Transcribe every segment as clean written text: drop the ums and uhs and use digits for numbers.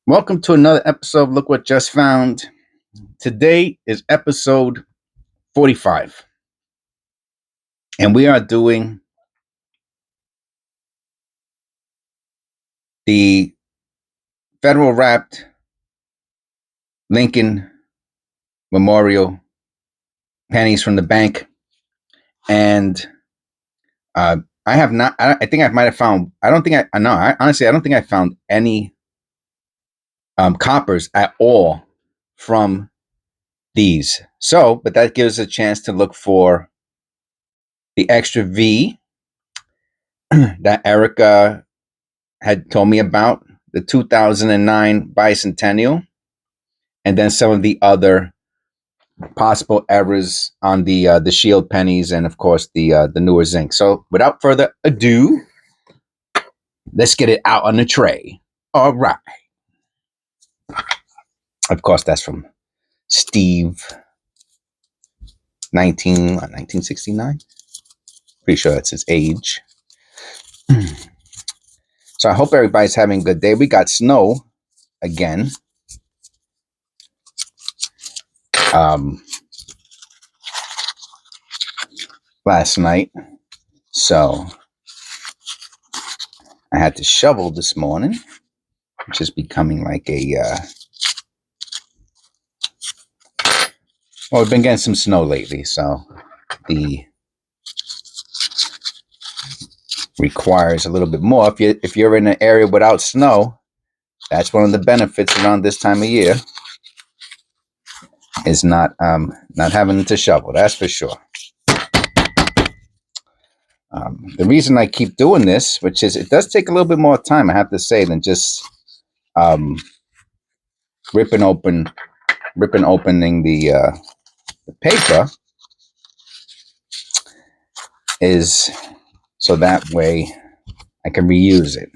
Welcome to another episode of Look What Just Found. Today is episode 45. And we are doing the federal wrapped Lincoln Memorial pennies from the bank. And I have not, I think I might have found, I don't think honestly, I don't think I found any coppers at all from these. So, but that gives us a chance to look for the extra V that Erica had told me about, the 2009 bicentennial, and then some of the other possible errors on the shield pennies, and of course the newer zinc. So without further ado, let's get it out on the tray. All right. Of course, that's from Steve, 1969. Pretty sure that's his age. So I hope everybody's having a good day. We got snow again. Last night. So I had to shovel this morning, which is becoming like a, well, we've been getting some snow lately, so the requires a little bit more. If you're in an area without snow, that's one of the benefits around this time of year, is not having to shovel. That's for sure. The reason I keep doing this, which is it does take a little bit more time, I have to say, than just ripping opening the paper, is so that way I can reuse it.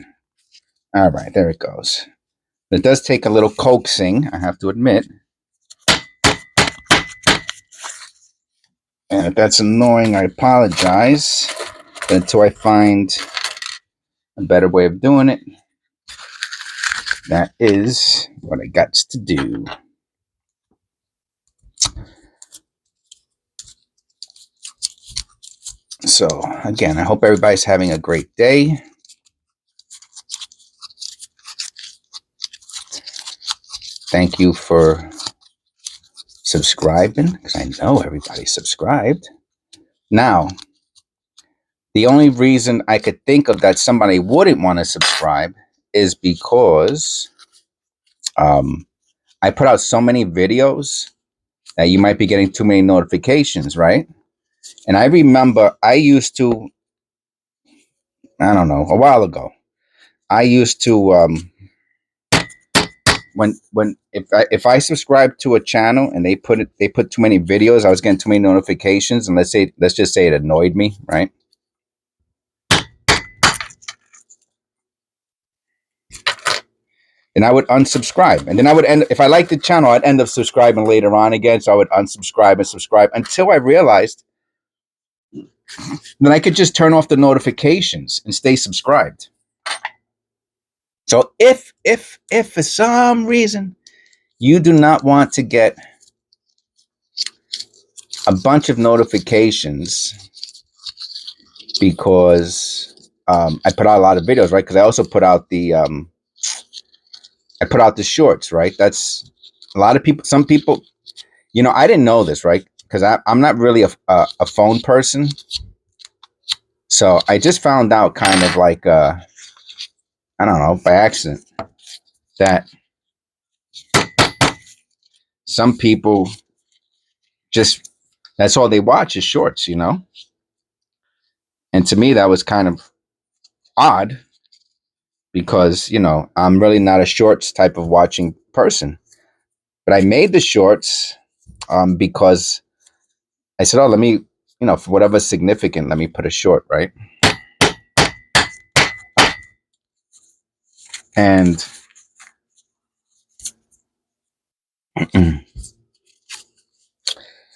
All right, there it goes. It does take a little coaxing, I have to admit. And if that's annoying, I apologize. But until I find a better way of doing it, that is what I got to do. So, again, I hope everybody's having a great day. Thank you for subscribing, because I know everybody's subscribed. Now, the only reason I could think of that somebody wouldn't want to subscribe is because I put out so many videos that you might be getting too many notifications, right? And I remember I used to, I don't know, a while ago, I used to, if I subscribed to a channel and they put too many videos, I was getting too many notifications, and let's just say it annoyed me, right? And I would unsubscribe, and then I would end, if I liked the channel, I'd end up subscribing later on again. So I would unsubscribe and subscribe until I realized that I could just turn off the notifications and stay subscribed. So if for some reason you do not want to get a bunch of notifications, because I put out a lot of videos, right? Because I also put out the shorts, right? That's a lot of people. Some people, I didn't know this, right? Because I'm not really a phone person. So I just found out kind of like, I don't know, by accident, that some people just, that's all they watch is shorts, And to me, that was kind of odd, because, I'm really not a shorts type of watching person. But I made the shorts because I said, oh, let me, for whatever's significant, let me put a short, right? And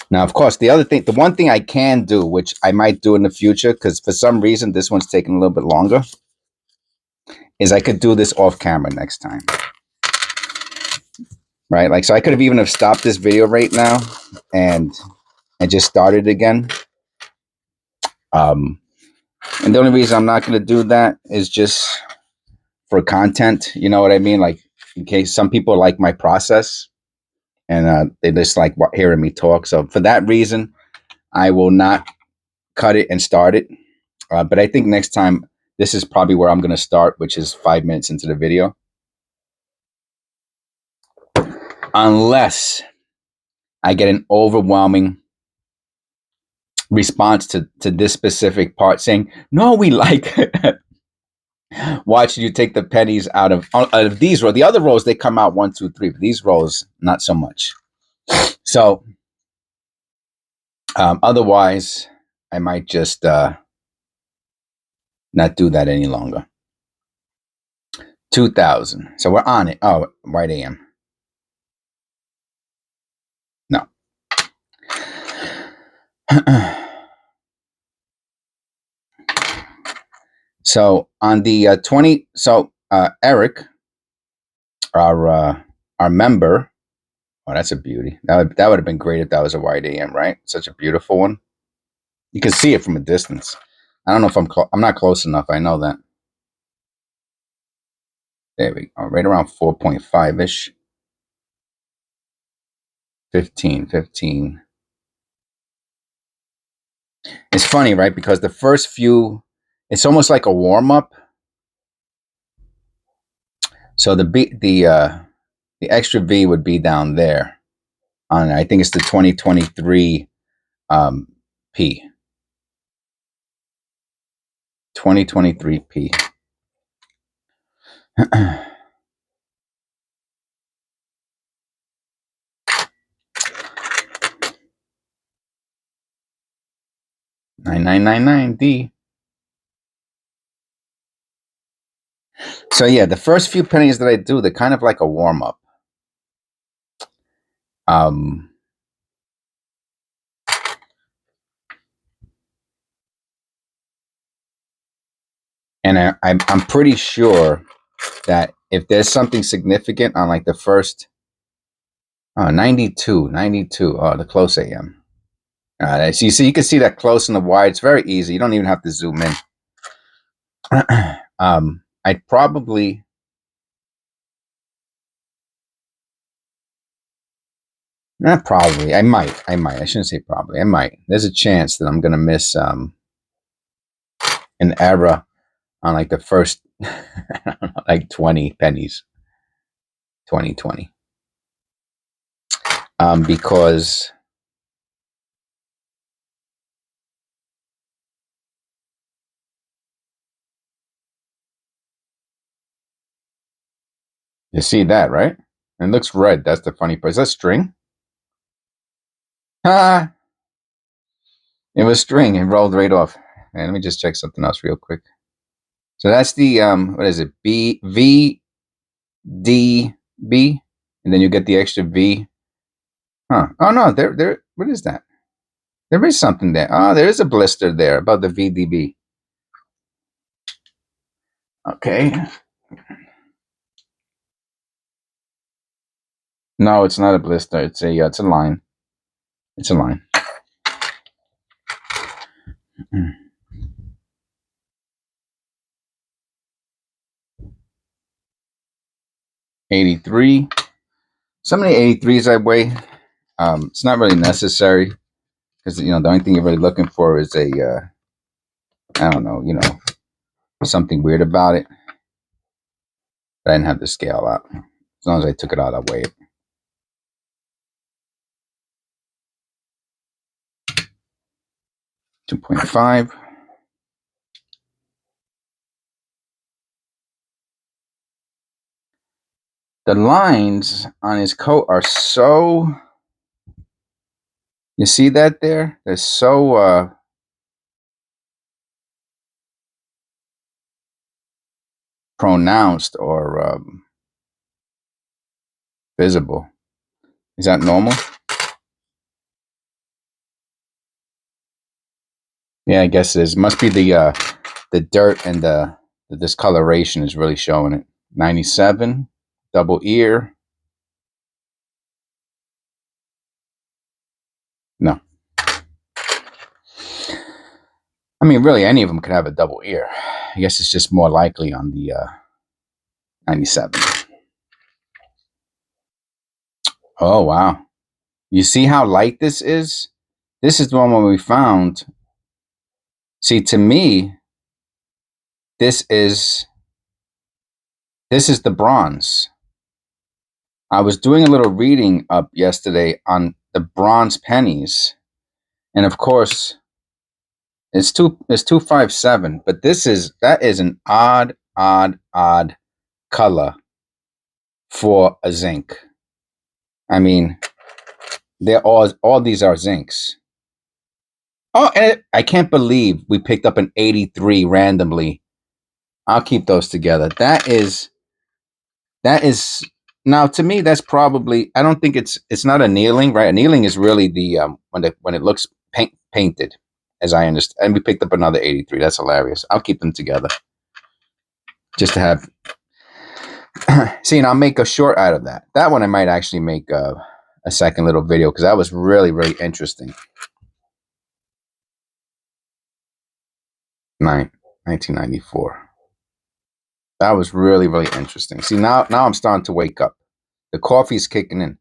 now, of course, the one thing I can do, which I might do in the future, because for some reason this one's taking a little bit longer, is I could do this off camera next time. right? Like, so I could have even have stopped this video right now and just started again. And the only reason I'm not going to do that is just for content. You know what I mean? Like, in case some people like my process and they just like hearing me talk. So for that reason, I will not cut it and start it. But I think next time, this is probably where I'm going to start, which is 5 minutes into the video. Unless I get an overwhelming response to this specific part saying, no, we like watching you take the pennies out of these rows. The other rows, they come out 1, 2, 3. But these rows, not so much. So otherwise, I might just not do that any longer. 2000. So we're on it. Oh, white AM. No. So on the 20, so Eric, our member, oh, that's a beauty. That would have been great if that was a white AM, right? Such a beautiful one. You can see it from a distance. I don't know if I'm not close enough. I know that. There we go. Right around 4.5-ish. 15. It's funny, right? Because the first few, it's almost like a warm up. So the extra V would be down there on, I think it's the 2023 P. 2023 P. 9999D. So yeah, the first few pennies that I do, they're kind of like a warm up. And I'm pretty sure that if there's something significant on like the first 92, oh, the close AM. So you can see that close and the wide. It's very easy. You don't even have to zoom in. I'd probably, not probably, I might, I shouldn't say probably, I might. There's a chance that I'm going to miss an error on like the first, like 20 pennies, 2020. Because you see that, right? And it looks red. That's the funny part. Is that string? Ah, it was string. It rolled right off. And let me just check something else real quick. So that's the what is it? V D B, and then you get the extra V. Huh? Oh no, there. What is that? There is something there. Oh, there is a blister there about the VDB. Okay. No, it's not a blister. It's a line. It's a line. 83. So many 83s I weigh. It's not really necessary because the only thing you're really looking for is a I don't know, something weird about it. But I didn't have the scale out. As long as I took it out, I'll weigh it. 2.5. The lines on his coat are so, you see that there? They're so pronounced or visible. Is that normal? Yeah, I guess it is. Must be the dirt and the discoloration is really showing it. 97, double ear. No. I mean, really, any of them could have a double ear. I guess it's just more likely on the 97. Oh, wow. You see how light this is? This is the one where we found. See, to me, this is the bronze. I was doing a little reading up yesterday on the bronze pennies, and of course, it's 257. But that is an odd color for a zinc. I mean, they're all these are zincs. Oh, and I can't believe we picked up an 83 randomly. I'll keep those together. That is now, to me, that's probably, I don't think it's not annealing, right? Annealing is really the when it looks painted, as I understand. And we picked up another 83. That's hilarious. I'll keep them together just to have. See, and I'll make a short out of that. That one I might actually make a second little video because that was really, really interesting. 1994. That was really, really interesting. See, now I'm starting to wake up. The coffee's kicking in.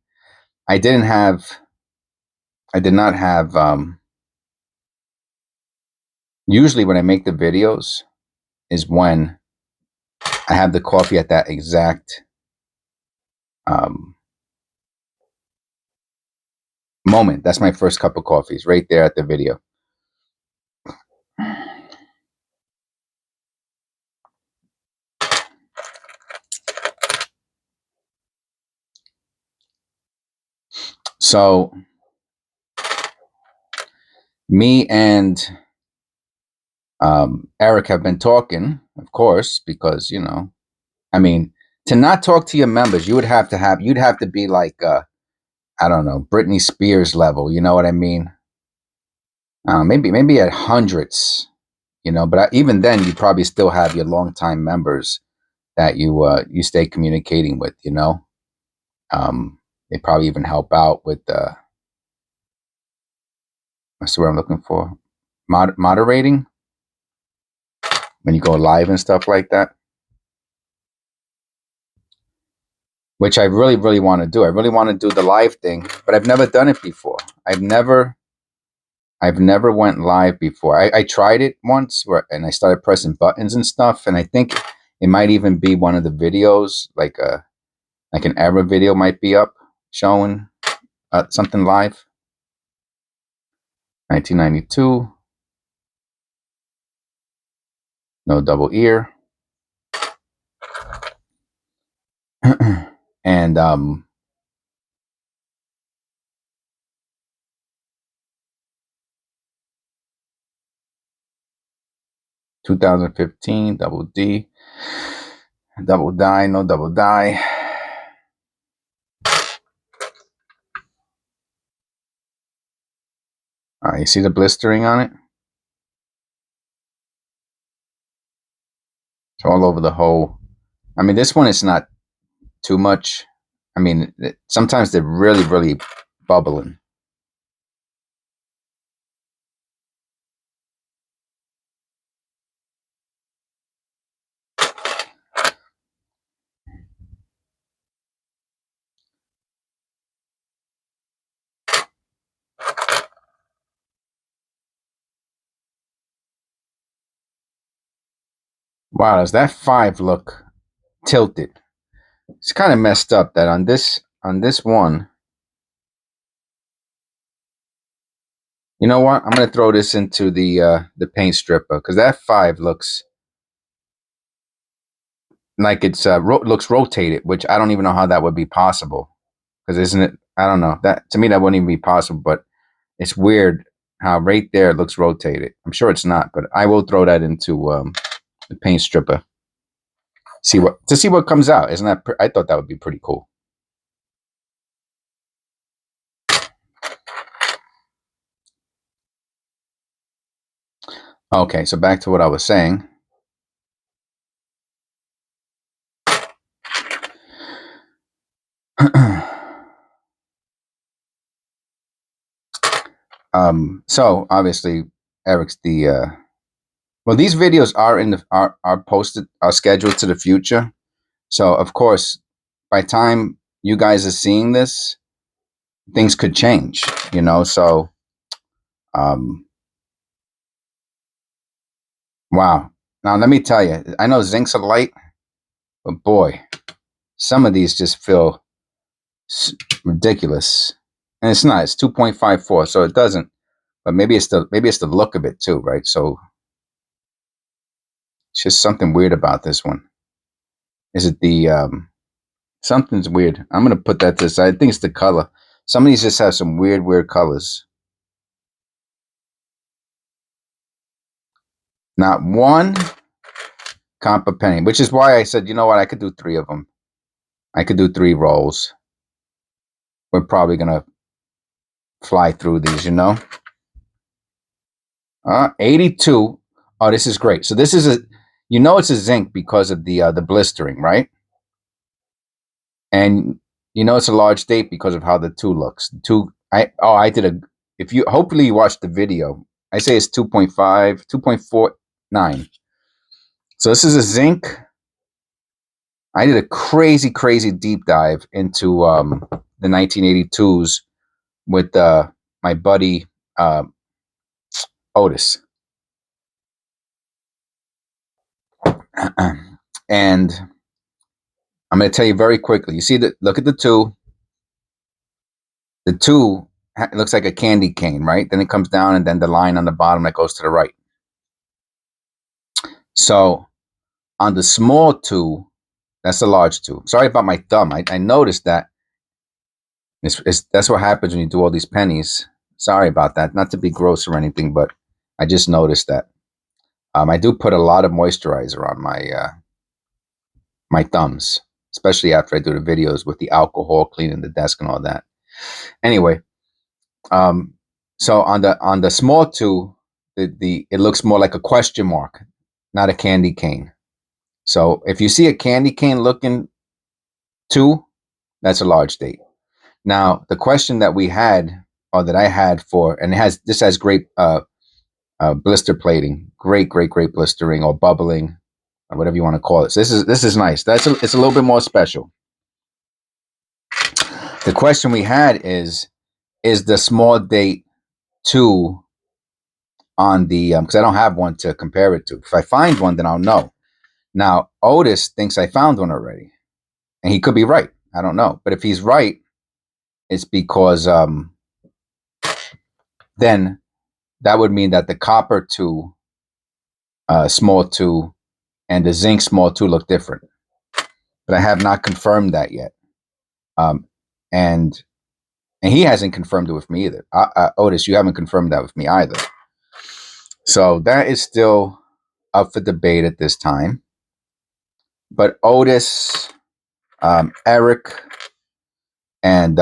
I did not have usually when I make the videos is when I have the coffee at that exact moment. That's my first cup of coffee. It's right there at the video. So me and Eric have been talking, of course, because, you know, I mean, to not talk to your members, you'd have to be like, I don't know, Britney Spears level. You know what I mean? Maybe at hundreds, you know, but even then, you probably still have your longtime members that you stay communicating with. You know, they probably even help out with what's the word I'm looking for? Moderating when you go live and stuff like that. Which I really, really want to do. I really want to do the live thing, but I've never done it before. I've never went live before. I tried it once and I started pressing buttons and stuff, and I think it might even be one of the videos, like an error video might be up showing something live. 1992. No double ear. And 2015, double D, double die, no double die. You see the blistering on it? It's all over the whole. I mean, this one is not too much. I mean, sometimes they're really, really bubbling. Wow, does that 5 look tilted? It's kind of messed up that on this one. You know what? I'm gonna throw this into the paint stripper because that 5 looks like it's looks rotated, which I don't even know how that would be possible. Because isn't it? I don't know. That to me that wouldn't even be possible. But it's weird how right there it looks rotated. I'm sure it's not, but I will throw that into the paint stripper. See what comes out. Isn't that? I thought that would be pretty cool. Okay, so back to what I was saying. So obviously Eric's the well, these videos are in the are posted, are scheduled to the future. So of course, by time you guys are seeing this, things could change, you know. So um wow. Now let me tell you, I know zinc's a light, but boy, some of these just feel ridiculous. And it's not. It's 2.54, so it doesn't. But maybe it's the look of it too, right? So it's just something weird about this one. Is it the something's weird? I'm gonna put that to the side. I think it's the color. Some of these just have some weird colors. Not one copper penny, which is why I said, you know what, I could do 3 of them. I could do 3 rolls. We're probably gonna fly through these, you know. 82. Oh, this is great. So this is a, you know, it's a zinc because of the blistering, right? And you know it's a large date because of how the 2 looks. The 2, I did a, if you, hopefully you watched the video. I say it's 2.5, 2.49. So this is a zinc. I did a crazy deep dive into the 1982s with my buddy uh, Otis. And I'm going to tell you very quickly. You see that? Look at the 2. The 2 it looks like a candy cane, right? Then it comes down, and then the line on the bottom that goes to the right. So on the small 2, that's the large 2. Sorry about my thumb. I noticed that. That's what happens when you do all these pennies. Sorry about that. Not to be gross or anything, but I just noticed that. I do put a lot of moisturizer on my thumbs, especially after I do the videos with the alcohol, cleaning the desk and all that. Anyway, so on the small 2, the it looks more like a question mark, not a candy cane. So if you see a candy cane looking 2, that's a large date. Now the question that we had, or that I had for, and this has great blister plating, great blistering or bubbling, or whatever you want to call it. So this is nice. It's a little bit more special. The question we had is the small date 2 on the, because I don't have one to compare it to. If I find one, then I'll know. Now Otis thinks I found one already, and he could be right. I don't know, but if he's right, it's because then that would mean that the copper 2 small 2 and the zinc small 2 look different, but I have not confirmed that yet. And he hasn't confirmed it with me either. Otis, you haven't confirmed that with me either. So that is still up for debate at this time. But Otis, Eric, and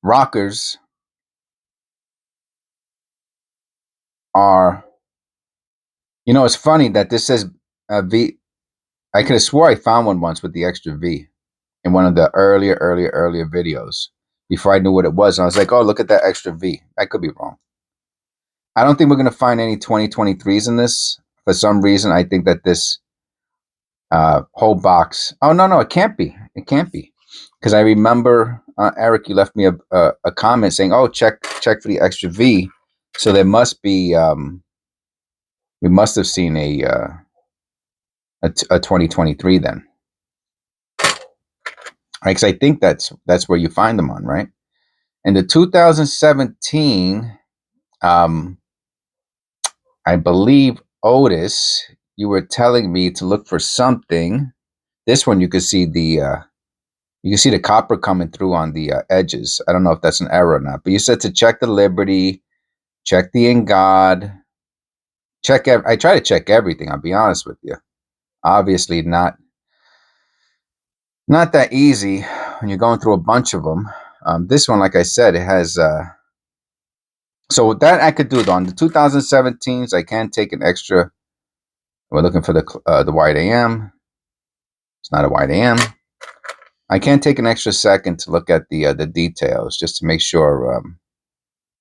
Rockers are, you know, it's funny that this says V. I could have swore I found one once with the extra V in one of the earlier videos before I knew what it was. And I was like, oh, look at that extra V. I could be wrong. I don't think we're going to find any 2023s in this. For some reason, I think that this whole box. Oh, no, it can't be. It can't be. Because I remember, Eric, you left me a comment saying, oh, check for the extra V. So there must be, we must have seen a 2023 then. Right? Because I think that's where you find them on, right? And the 2017, I believe, Otis, you were telling me to look for something. This one you could see the copper coming through on the edges. I don't know if that's an error or not, but you said to check the Liberty, check the In God, I try to check everything. I'll be honest with you. Obviously, not that easy when you're going through a bunch of them. This one, like I said, it has. So that I could do though. On the 2017s, I can take an extra. We're looking for the wide AM. It's not a wide AM. I can take an extra second to look at the details just to make sure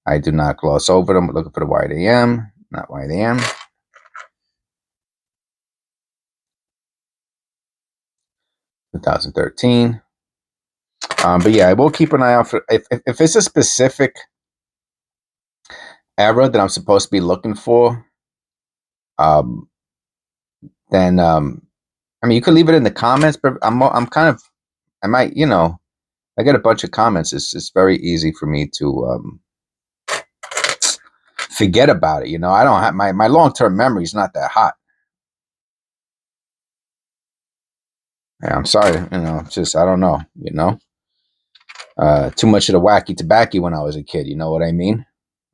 I do not gloss over them. Looking for the wide AM, not wide AM. (2013). But yeah, I will keep an eye out for if it's a specific error that I'm supposed to be looking for. Then I mean, you could leave it in the comments, but I'm kind of, I might, I get a bunch of comments. It's very easy for me to forget about it. I don't have my long-term memory is not that hot. Yeah, I'm sorry. It's just I don't know. Too much of the wacky tobacco when I was a kid. You know what I mean?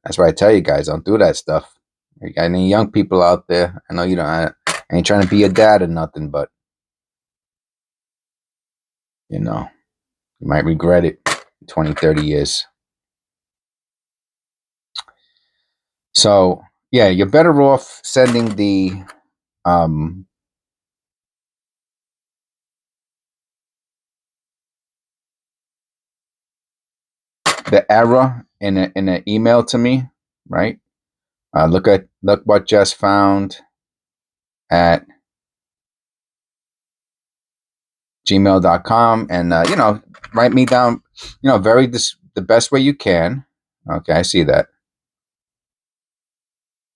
That's why I tell you guys, don't do that stuff. You got any young people out there? I know you don't. I ain't trying to be a dad or nothing, but you might regret it in 20, 30 years. So yeah, you're better off sending um the error in an email to me, right? Look what just found at gmail.com, and write me down, the best way you can. Okay, I see that.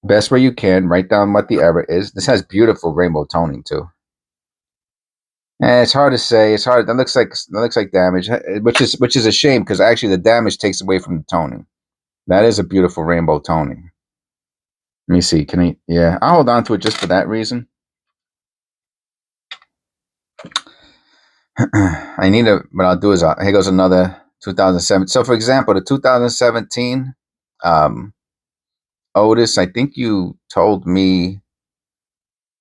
Best way you can, write down what the error is. This has beautiful rainbow toning too. It's hard to say. It's hard. That looks like damage, which is a shame because actually the damage takes away from the toning. That is a beautiful rainbow toning. Let me see. Can I? Yeah, I'll hold on to it just for that reason. I need to. What I'll do is, here goes another 2007. So, for example, the 2017 Otis. I think you told me.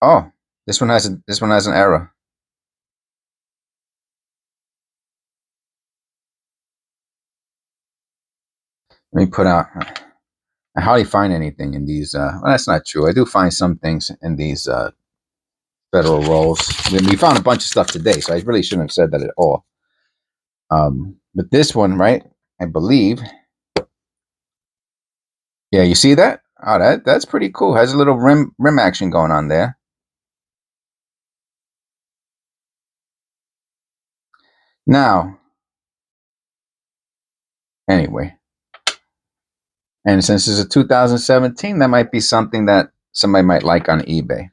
Oh, this one has an error. Let me put out. I hardly find anything in these. Well, that's not true. I do find some things in these federal rolls. We found a bunch of stuff today, so I really shouldn't have said that at all. But this one, right? I believe. Yeah, you see that? Oh, that's pretty cool. Has a little rim action going on there. Now, anyway, and since it's a 2017, that might be something that somebody might like on eBay.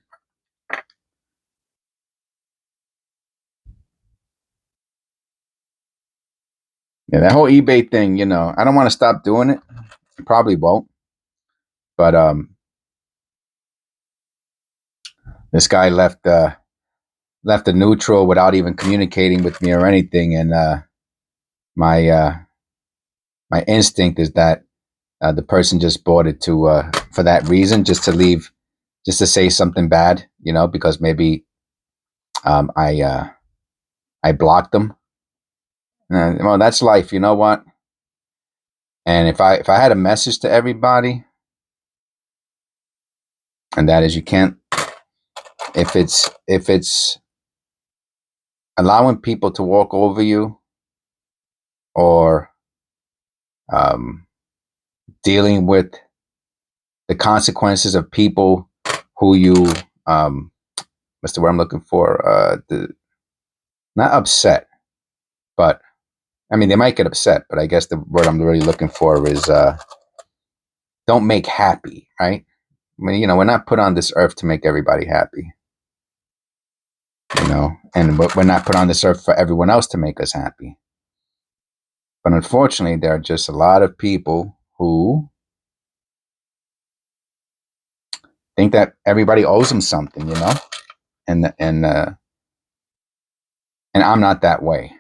Yeah, that whole eBay thing, I don't want to stop doing it. Probably won't. But this guy left a neutral without even communicating with me or anything, and my my instinct is that the person just bought it to for that reason, just to say something bad, because maybe I blocked them. Well, that's life. You know what? And if I had a message to everybody, and that is, you can't, if it's allowing people to walk over you, or um, dealing with the consequences of people who you what's the word I'm looking for? Not upset, but I mean they might get upset, but I guess the word I'm really looking for is don't make happy, right? I mean, we're not put on this earth to make everybody happy, and we're not put on this earth for everyone else to make us happy. But unfortunately, there are just a lot of people who think that everybody owes them something, and I'm not that way.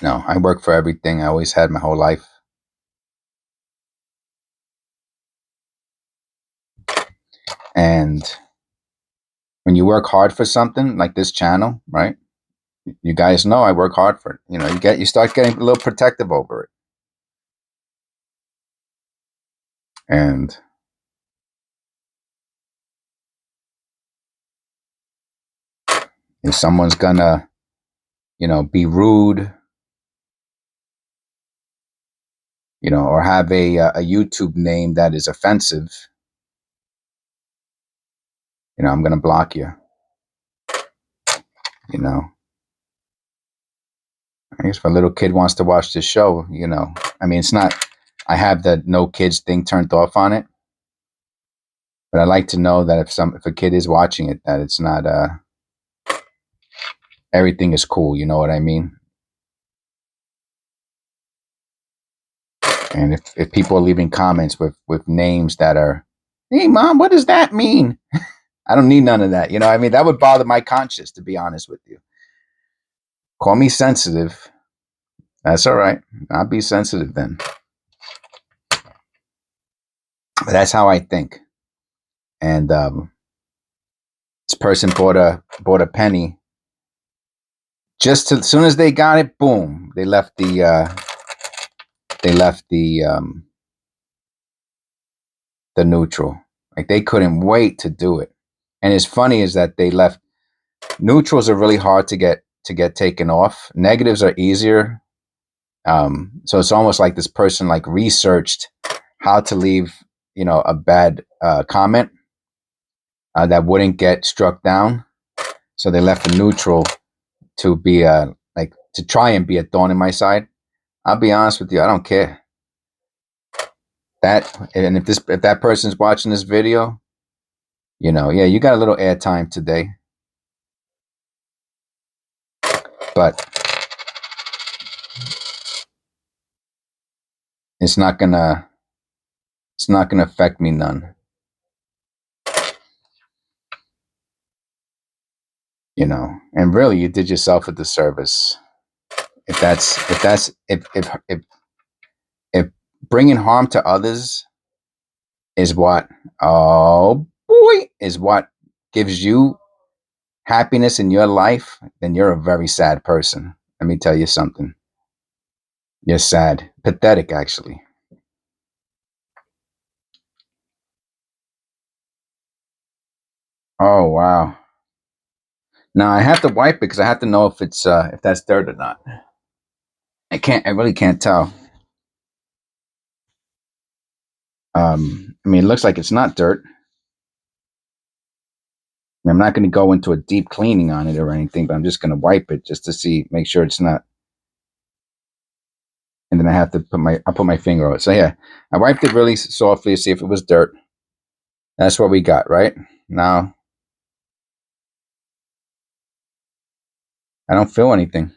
I work for everything. I always had my whole life. And when you work hard for something like this channel, right? You guys know I work hard for it. You start getting a little protective over it. And if someone's gonna, be rude, you know, or have a YouTube name that is offensive, you know, I'm going to block you, you know. I guess if a little kid wants to watch this show, you know, I mean, it's not, I have the no kids thing turned off on it, but I like to know that if a kid is watching it, that it's not, everything is cool. You know what I mean? And if people are leaving comments with names that are, hey mom, what does that mean? I don't need none of that. You know what I mean? That would bother my conscience, to be honest with you. Call me sensitive. That's all right. I'll be sensitive then. But that's how I think. And this person bought a penny. Just as soon as they got it, boom, they left the neutral. Like they couldn't wait to do it. And it's funny is that they left neutrals are really hard to get taken off. Negatives are easier. So it's almost like this person like researched how to leave, you know, a bad comment that wouldn't get struck down. So they left the neutral to be like to try and be a thorn in my side. I'll be honest with you, I don't care. That and if that person's watching this video, you know, yeah, you got a little airtime today. But it's not gonna affect me none. You know, and really you did yourself a disservice. If bringing harm to others is what, oh boy, is what gives you happiness in your life, then you're a very sad person. Let me tell you something. You're sad. Pathetic, actually. Oh wow. Now I have to wipe it because I have to know if that's dirt or not. I really can't tell. I mean, it looks like it's not dirt. I'm not going to go into a deep cleaning on it or anything, but I'm just going to wipe it just to see, make sure it's not. And then I'll put my finger on it. So yeah, I wiped it really softly to see if it was dirt. That's what we got, right? Now, I don't feel anything.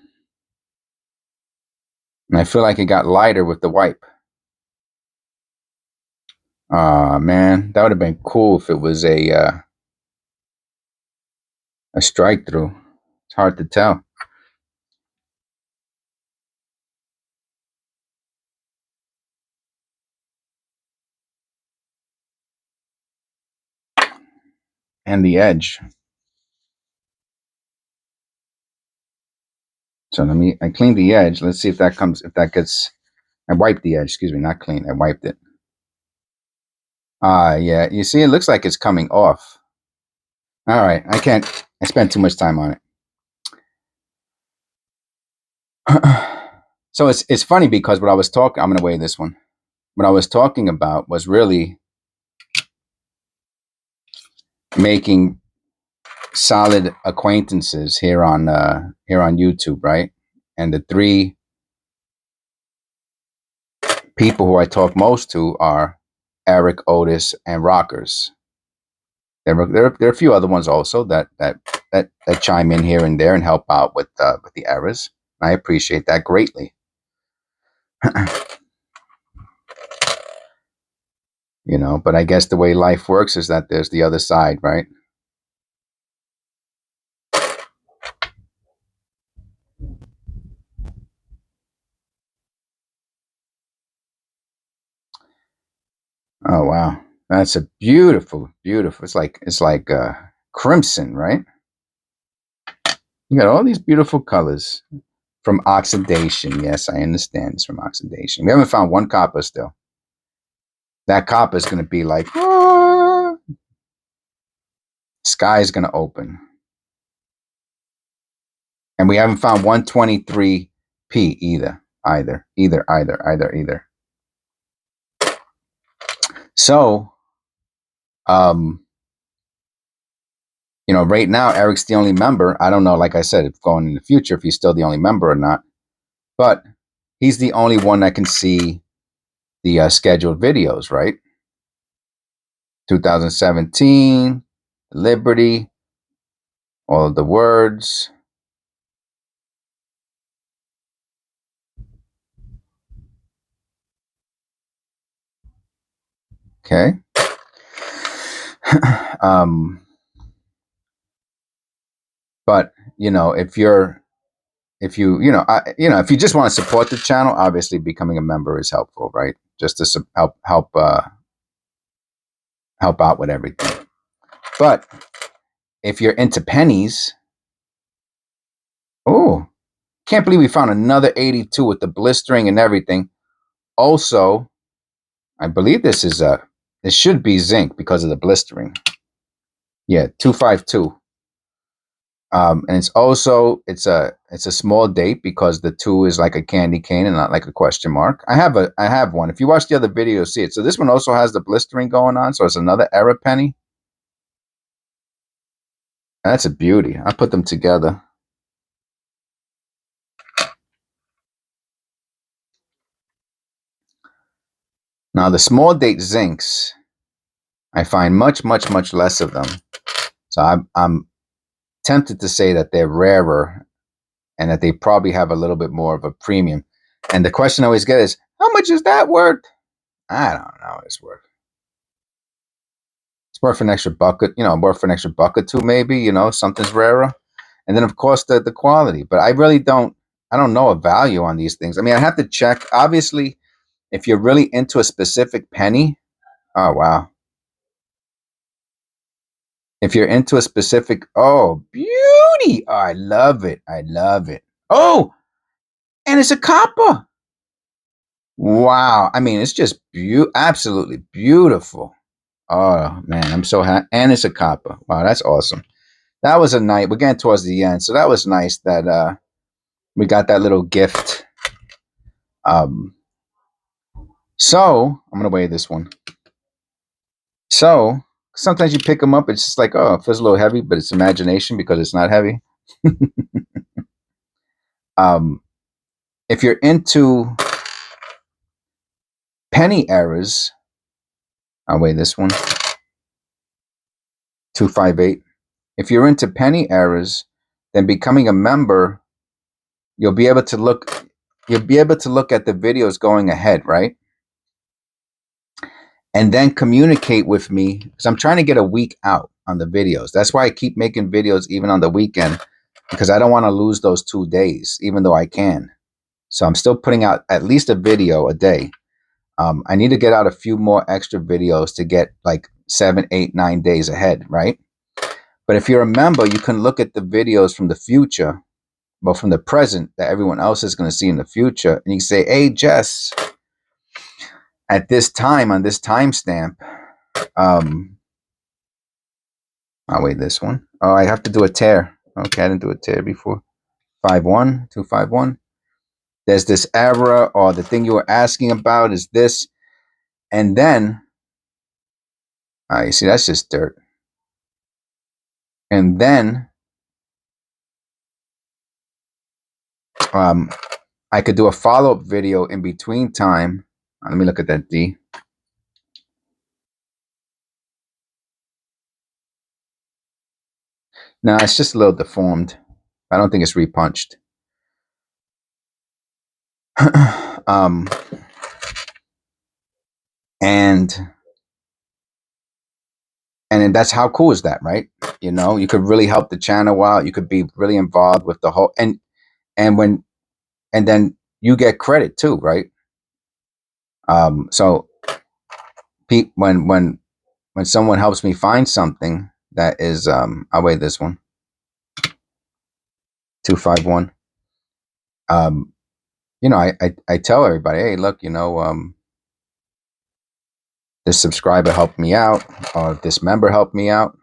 And I feel like it got lighter with the wipe. Ah, man, that would have been cool if it was a strike through. It's hard to tell. And the edge. So I cleaned the edge. Let's see if that gets, I wiped the edge, excuse me, not clean. I wiped it. Yeah, you see, it looks like it's coming off. All right, I spent too much time on it. So it's funny because what I was talking, I'm going to weigh this one. What I was talking about was really making solid acquaintances here on YouTube, right? And the three people who I talk most to are Eric, Otis, and Rockers. There are a few other ones also that chime in here and there and help out with the errors. I appreciate that greatly. You know, but I guess the way life works is that there's the other side, right? Oh wow, that's a beautiful. It's like crimson, right? You got all these beautiful colors from oxidation. Yes, I understand it's from oxidation. We haven't found one copper still. That copper is going to be like, ah, sky is going to open. And we haven't found 123p either. Either. So, right now Eric's the only member. I don't know, like I said, if going in the future, if he's still the only member or not. But he's the only one that can see the scheduled videos, right? 2017, Liberty, all of the words. Okay. But if you just want to support the channel, obviously becoming a member is helpful, right? Just to help out with everything. But if you're into pennies, oh, can't believe we found another 82 with the blistering and everything. Also, I believe this should be zinc because of the blistering. Yeah, 252. And it's a small date because the 2 is like a candy cane and not like a question mark. I have one. If you watch the other video, you'll see it. So this one also has the blistering going on. So it's another era penny. That's a beauty. I put them together. Now the small date zincs, I find much, much, much less of them. So I'm tempted to say that they're rarer and that they probably have a little bit more of a premium. And the question I always get is, how much is that worth? I don't know what it's worth. It's worth an extra bucket, worth an extra buck or two, maybe, something's rarer. And then of course the quality. But I don't know a value on these things. I mean, I have to check. Obviously, if you're really into a specific penny, oh wow. If you're into a specific, oh, beauty. Oh, I love it. I love it. Oh, and it's a copper. Wow. I mean, it's just absolutely beautiful. Oh man, I'm so happy. And it's a copper. Wow, that's awesome. That was a night. We're getting towards the end, so that was nice that we got that little gift. So I'm gonna weigh this one. So sometimes you pick them up, it's just like, oh, it feels a little heavy, but it's imagination because it's not heavy. If you're into penny errors, I'll weigh this one. 258. If you're into penny errors, then becoming a member, you'll be able to look at the videos going ahead, right? And then communicate with me because I'm trying to get a week out on the videos. That's why I keep making videos even on the weekend, because I don't want to lose those 2 days, even though I can. So I'm still putting out at least a video a day. I need to get out a few more extra videos to get like 7, 8, 9 days ahead, right? But if you're a member, you can look at the videos from the future, but from the present that everyone else is going to see in the future. And you say, hey, Jess, at this time, on this timestamp, I'll wait this one. Oh, I have to do a tear. Okay, I didn't do a tear before. 5-1, 251. There's this error, or the thing you were asking about is this. And then, you see, that's just dirt. And then, I could do a follow-up video in between time. Let me look at that D. No, it's just a little deformed. I don't think it's repunched. And that's how cool is that, right? You could really help the channel out. You could be really involved with the whole and then you get credit too, right? So Pete, when someone helps me find something that is I'll weigh this one. 251. I tell everybody, hey, look, this subscriber helped me out, or this member helped me out.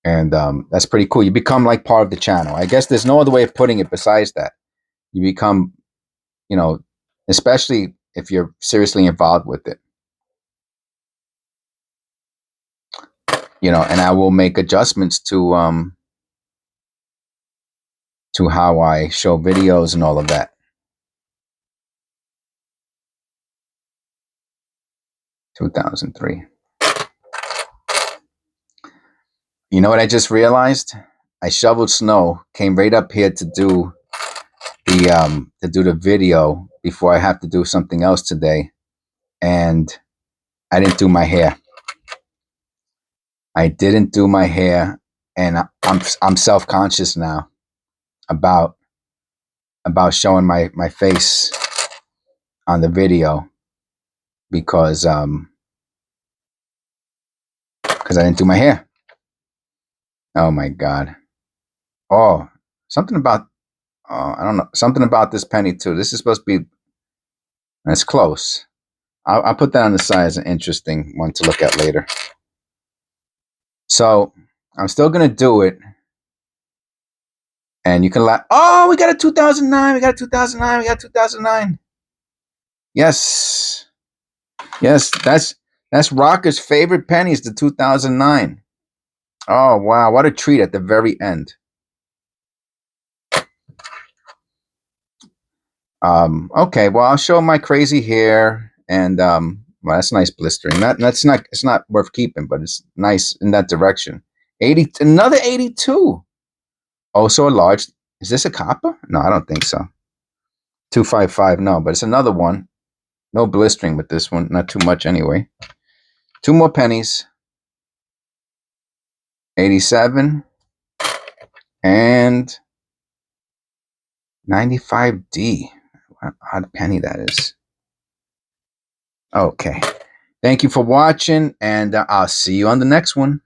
And that's pretty cool. You become like part of the channel. I guess there's no other way of putting it besides that. You become, especially if you're seriously involved with it. you know, and I will make adjustments to how I show videos and all of that. 2003. You know what I just realized? I shoveled snow, came right up here to do the video before I have to do something else today, and I didn't do my hair. I didn't do my hair, and I'm self-conscious now about showing my face on the video because I didn't do my hair. Oh my God. Oh, something about I don't know, something about this penny too. This is supposed to be, that's close. I'll put that on the side as an interesting one to look at later. So I'm still gonna do it, and you can laugh. Oh, we got a 2009. We got a 2009. We got 2009. Yes, yes. That's Rocker's favorite pennies, the 2009. Oh wow, what a treat at the very end. Okay, well, I'll show my crazy hair, and well, that's nice blistering. That's not, it's not worth keeping, but it's nice in that direction. 80, another 82. Also a large. Is this a copper? No, I don't think so. 255. No, but it's another one. No blistering with this one. Not too much anyway. Two more pennies. 87 and 95D. What odd penny that is. Okay. Thank you for watching, and I'll see you on the next one.